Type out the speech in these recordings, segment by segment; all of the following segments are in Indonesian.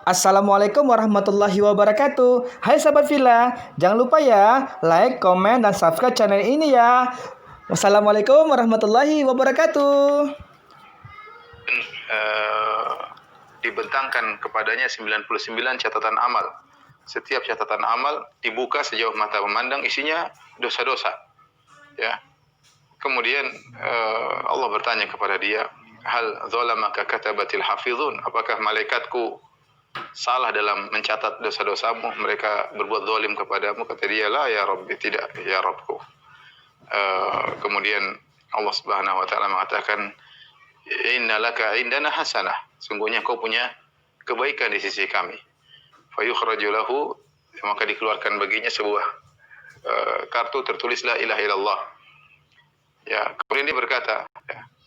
Assalamualaikum warahmatullahi wabarakatuh. Hai sahabat Villa, jangan lupa ya like, komen, dan subscribe channel ini ya. Wassalamualaikum warahmatullahi wabarakatuh. Dibentangkan kepadanya 99 catatan amal. Setiap catatan amal dibuka sejauh mata memandang, isinya dosa-dosa. Ya. Kemudian Allah bertanya kepada dia, hal zalamaka katabatil hafizun? Apakah malaikatku salah dalam mencatat dosa-dosamu? Mereka berbuat zalim kepadamu? Kata dia, la ya Rabbi, tidak ya Rabbku. Kemudian Allah Subhanahu wa taala mengatakan, innalaka indana hasanah, sungguhnya kau punya kebaikan di sisi kami. Fayukhraju lahu, maka dikeluarkan baginya sebuah kartu tertulis la ilaha illallah. Ya, kemudian dia berkata,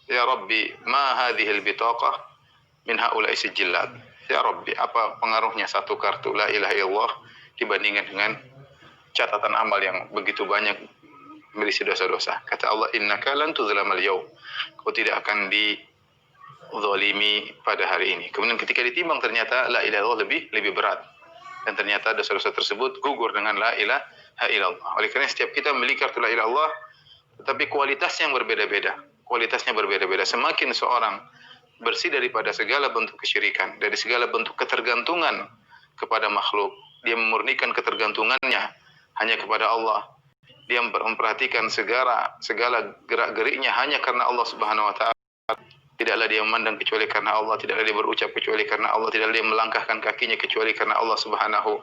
ya Rabbi, ma hadhil bitaqah min haula'i sijillat. Ya Rabbi, apa pengaruhnya satu kartu la ilaha illallah dibandingkan dengan catatan amal yang begitu banyak berisi dosa-dosa? Kata Allah, innaka lan tudzlamal yaum, kau tidak akan dizalimi pada hari ini. Kemudian ketika ditimbang ternyata la ilaha illallah lebih berat, dan ternyata dosa-dosa tersebut gugur dengan la ilaha illallah. Oleh karena setiap kita memiliki kartu la ilaha illallah, tetapi kualitasnya yang berbeda-beda. Kualitasnya berbeda-beda. Semakin seorang bersih daripada segala bentuk kesyirikan, dari segala bentuk ketergantungan kepada makhluk, dia memurnikan ketergantungannya hanya kepada Allah. Dia memperhatikan segala gerak-geriknya hanya karena Allah Subhanahu wa taala. Tidaklah dia memandang kecuali karena Allah, tidaklah dia berucap kecuali karena Allah, tidaklah dia melangkahkan kakinya kecuali karena Allah Subhanahu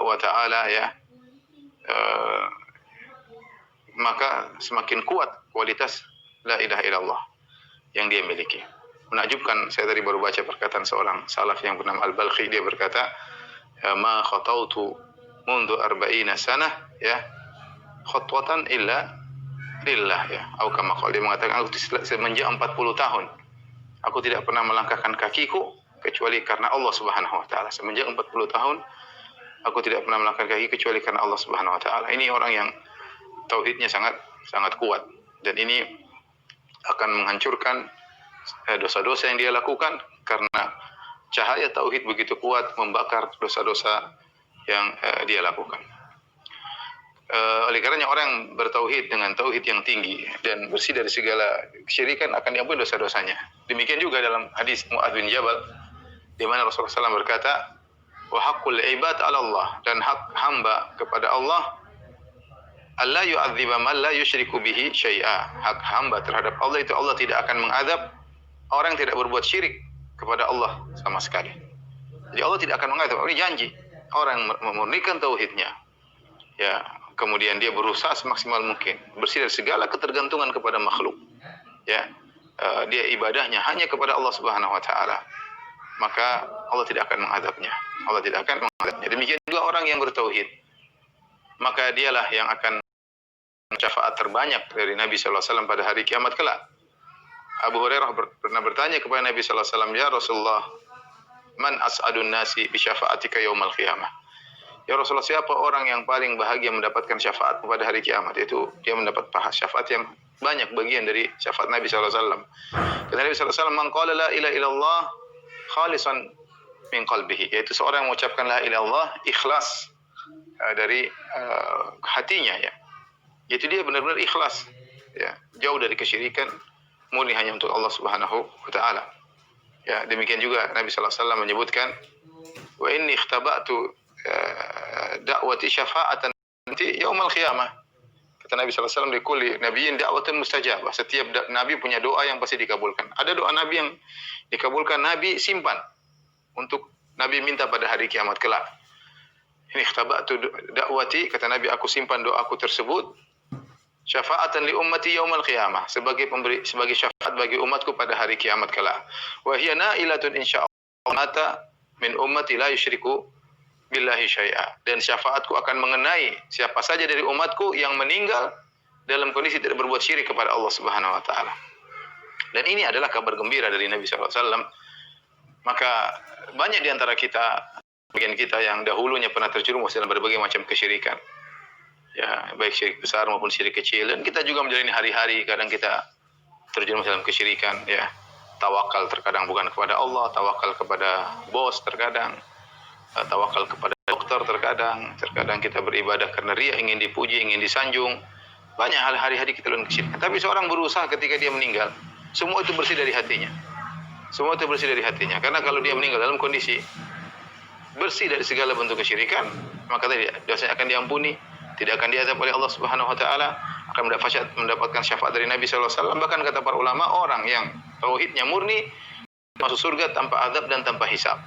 wa taala, ya. Maka semakin kuat kualitas la ilaha illallah yang dia miliki. Menakjubkan, saya tadi baru baca perkataan seorang salaf yang bernama Al-Balkhi. Dia berkata, ma khatautu mundu arba'ina sanah, ya, khutwatan illa lillah, ya. Atau kama qala, dia mengatakan, aku semenjak 40 tahun aku tidak pernah melangkahkan kakiku kecuali karena Allah Subhanahu wa taala. Semenjak 40 tahun aku tidak pernah melangkahkan kaki kecuali karena Allah Subhanahu wa taala. Ini orang yang tauhidnya sangat kuat, dan ini akan menghancurkan dosa-dosa yang dia lakukan, karena cahaya tauhid begitu kuat membakar dosa-dosa yang dia lakukan. Oleh karenanya orang yang bertauhid dengan tauhid yang tinggi dan bersih dari segala kesyirikan akan diampuni dosa-dosanya. Demikian juga dalam hadis Mu'adz bin Jabal, di mana Rasulullah SAW berkata, wa haqqul ibad 'ala Allah, dan hak hamba kepada Allah, Allah yu'adziba man la yusyriku bihi syai'a. Hak hamba terhadap Allah itu, Allah tidak akan mengadab orang yang tidak berbuat syirik kepada Allah sama sekali. Jadi Allah tidak akan mengadab. Ini janji. Orang yang memurnikan tauhidnya, ya, kemudian dia berusaha semaksimal mungkin bersih dari segala ketergantungan kepada makhluk, ya, dia ibadahnya hanya kepada Allah Subhanahu wa taala, maka Allah tidak akan mengadabnya. Allah tidak akan mengadabnya. Demikian juga orang yang bertauhid, maka dialah yang akan syafaat terbanyak dari Nabi sallallahu alaihi wasallam pada hari kiamat kelak. Abu Hurairah pernah bertanya kepada Nabi sallallahu alaihi wasallam, "Ya Rasulullah, man as'adun nasi bi syafaatika yaumal qiyamah?" Ya Rasulullah, siapa orang yang paling bahagia mendapatkan syafaat pada hari kiamat? Yaitu dia mendapat pahala syafaat yang banyak, bagian dari syafaat Nabi sallallahu alaihi wasallam. Kata Nabi sallallahu alaihi wasallam, "Man qala la ilaha illallah khalisan min qalbihi," yaitu seorang yang mengucapkan la ilaha illallah ikhlas dari hatinya, ya. Yaitu dia benar-benar ikhlas, ya, jauh dari kesyirikan, murni hanya untuk Allah Subhanahu wa taala. Ya, demikian juga Nabi sallallahu alaihi wasallam menyebutkan, wa inni ikhtaba'tu da'wati syafa'atan nanti yaumil qiyamah. Kata Nabi sallallahu alaihi wasallam, likulli nabiyyin da'watun mustajabah. Setiap nabi punya doa yang pasti dikabulkan. Ada doa nabi yang dikabulkan, nabi simpan untuk nabi minta pada hari kiamat kelak. Ini ikhtaba'tu da'wati, kata Nabi, aku simpan doaku tersebut, syafa'atan li ummati yaumal qiyamah, sebagai syafaat bagi umatku pada hari kiamat kelak. Wa hiya na'ilatun insyaallah mata min ummati la yusyriku billahi syai'a, dan syafaatku akan mengenai siapa saja dari umatku yang meninggal dalam kondisi tidak berbuat syirik kepada Allah Subhanahu wa taala. Dan ini adalah kabar gembira dari Nabi sallallahu alaihi wasallam. Maka banyak di antara kita, bagian kita yang dahulunya pernah terjerumus dalam berbagai macam kesyirikan, ya, baik syirik besar maupun syirik kecil, dan kita juga menjalani hari-hari kadang kita terjerumus dalam kesyirikan, ya. tawakal terkadang bukan kepada Allah, tawakal kepada bos terkadang, tawakal kepada dokter terkadang kita beribadah karena ria, ingin dipuji, ingin disanjung. Banyak hal hari-hari kita lakukan kesyirikan. Tapi seorang berusaha ketika dia meninggal, semua itu bersih dari hatinya. Semua itu bersih dari hatinya. Karena kalau dia meninggal dalam kondisi bersih dari segala bentuk kesyirikan, maka tadi dosanya akan diampuni, tidak akan diazab oleh Allah Subhanahu wa taala, akan mendapatkan syafaat dari Nabi sallallahu alaihi wasallam. Bahkan kata para ulama, orang yang tauhidnya murni masuk surga tanpa azab dan tanpa hisab.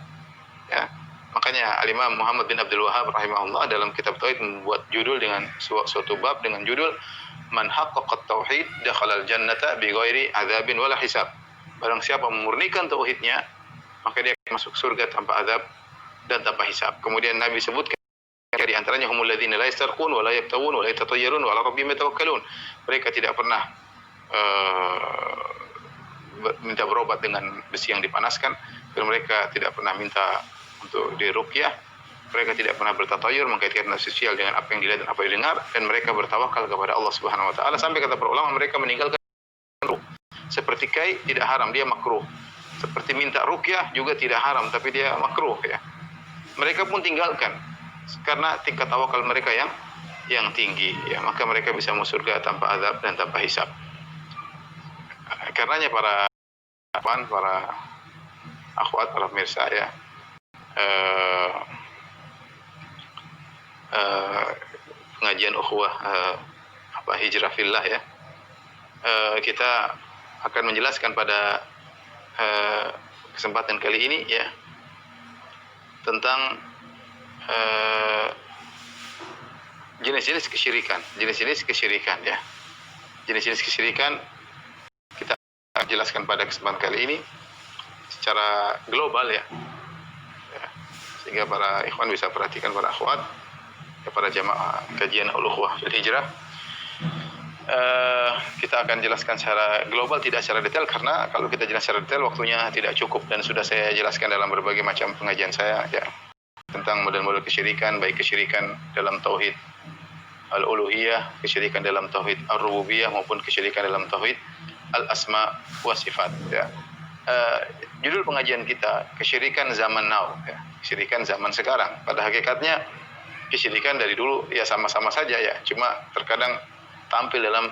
Ya. Makanya Al-Imam Muhammad bin Abdul Wahhab rahimahullah dalam kitab tauhid membuat judul dengan suatu bab dengan judul Man haqqaqat tauhid dakhalal jannata bighairi adzabin wala hisab. Barang siapa memurnikan tauhidnya, maka dia akan masuk surga tanpa azab dan tanpa hisab. Kemudian Nabi sebutkan di antaranya humul ladzina la yastarqun wa la yaktawun wa la yatatayyarun wa ala rabbihim yatawakkalun. Mereka tidak pernah minta berobat dengan besi yang dipanaskan, dan mereka tidak pernah minta untuk diruqyah, mereka tidak pernah bertatayur mengkaitkan sosial dengan apa yang dilihat dan apa yang didengar, dan mereka bertawakal kepada Allah Subhanahu wa taala. Sampai kata para ulama, mereka meninggalkan makruh. Seperti kai tidak haram, dia makruh. Seperti minta ruqyah juga tidak haram, tapi dia makruh ya. Mereka pun tinggalkan karena tingkat tawakal mereka yang tinggi ya, maka mereka bisa masuk surga tanpa azab dan tanpa hisab. Karenanya para akhwat, para pemirsa ya, pengajian ukhuwah hijrah fillah ya, kita akan menjelaskan pada kesempatan kali ini ya tentang jenis-jenis kesyirikan ya. Jenis-jenis kesyirikan kita akan jelaskan pada kesempatan kali ini secara global ya, sehingga para ikhwan bisa perhatikan, para akhwat ya, para jamaah kajian al-ukhuwah fil hijrah. Kita akan jelaskan secara global, tidak secara detail, karena kalau kita jelaskan secara detail waktunya tidak cukup, dan sudah saya jelaskan dalam berbagai macam pengajian saya ya tentang model-model kesyirikan, baik kesyirikan dalam tauhid al-uluhiyah, kesyirikan dalam tauhid ar-rububiyah, maupun kesyirikan dalam tauhid al-asma wa sifat ya. Judul pengajian kita kesyirikan zaman now ya, kesyirikan zaman sekarang. Pada hakikatnya kesyirikan dari dulu ya sama-sama saja ya, cuma terkadang tampil dalam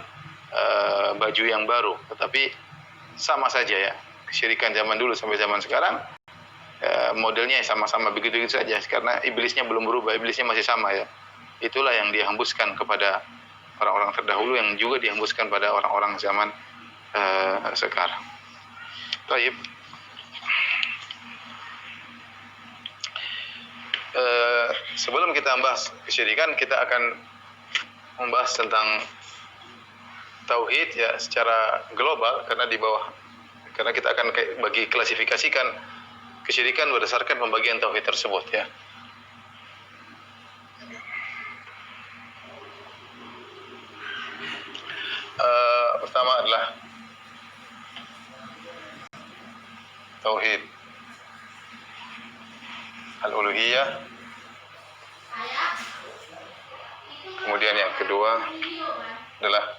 baju yang baru, tetapi sama saja ya. Kesyirikan zaman dulu sampai zaman sekarang modelnya sama-sama begitu saja, karena iblisnya belum berubah, iblisnya masih sama ya. Itulah yang dihembuskan kepada orang-orang terdahulu, yang juga dihembuskan pada orang-orang zaman sekarang. Baik. Sebelum kita membahas kesyirikan, kita akan membahas tentang tauhid ya secara global, karena kita akan bagi klasifikasikan kesyirikan berdasarkan pembagian tauhid tersebut ya. Pertama adalah tauhid al-uluhiyah. Kemudian yang kedua adalah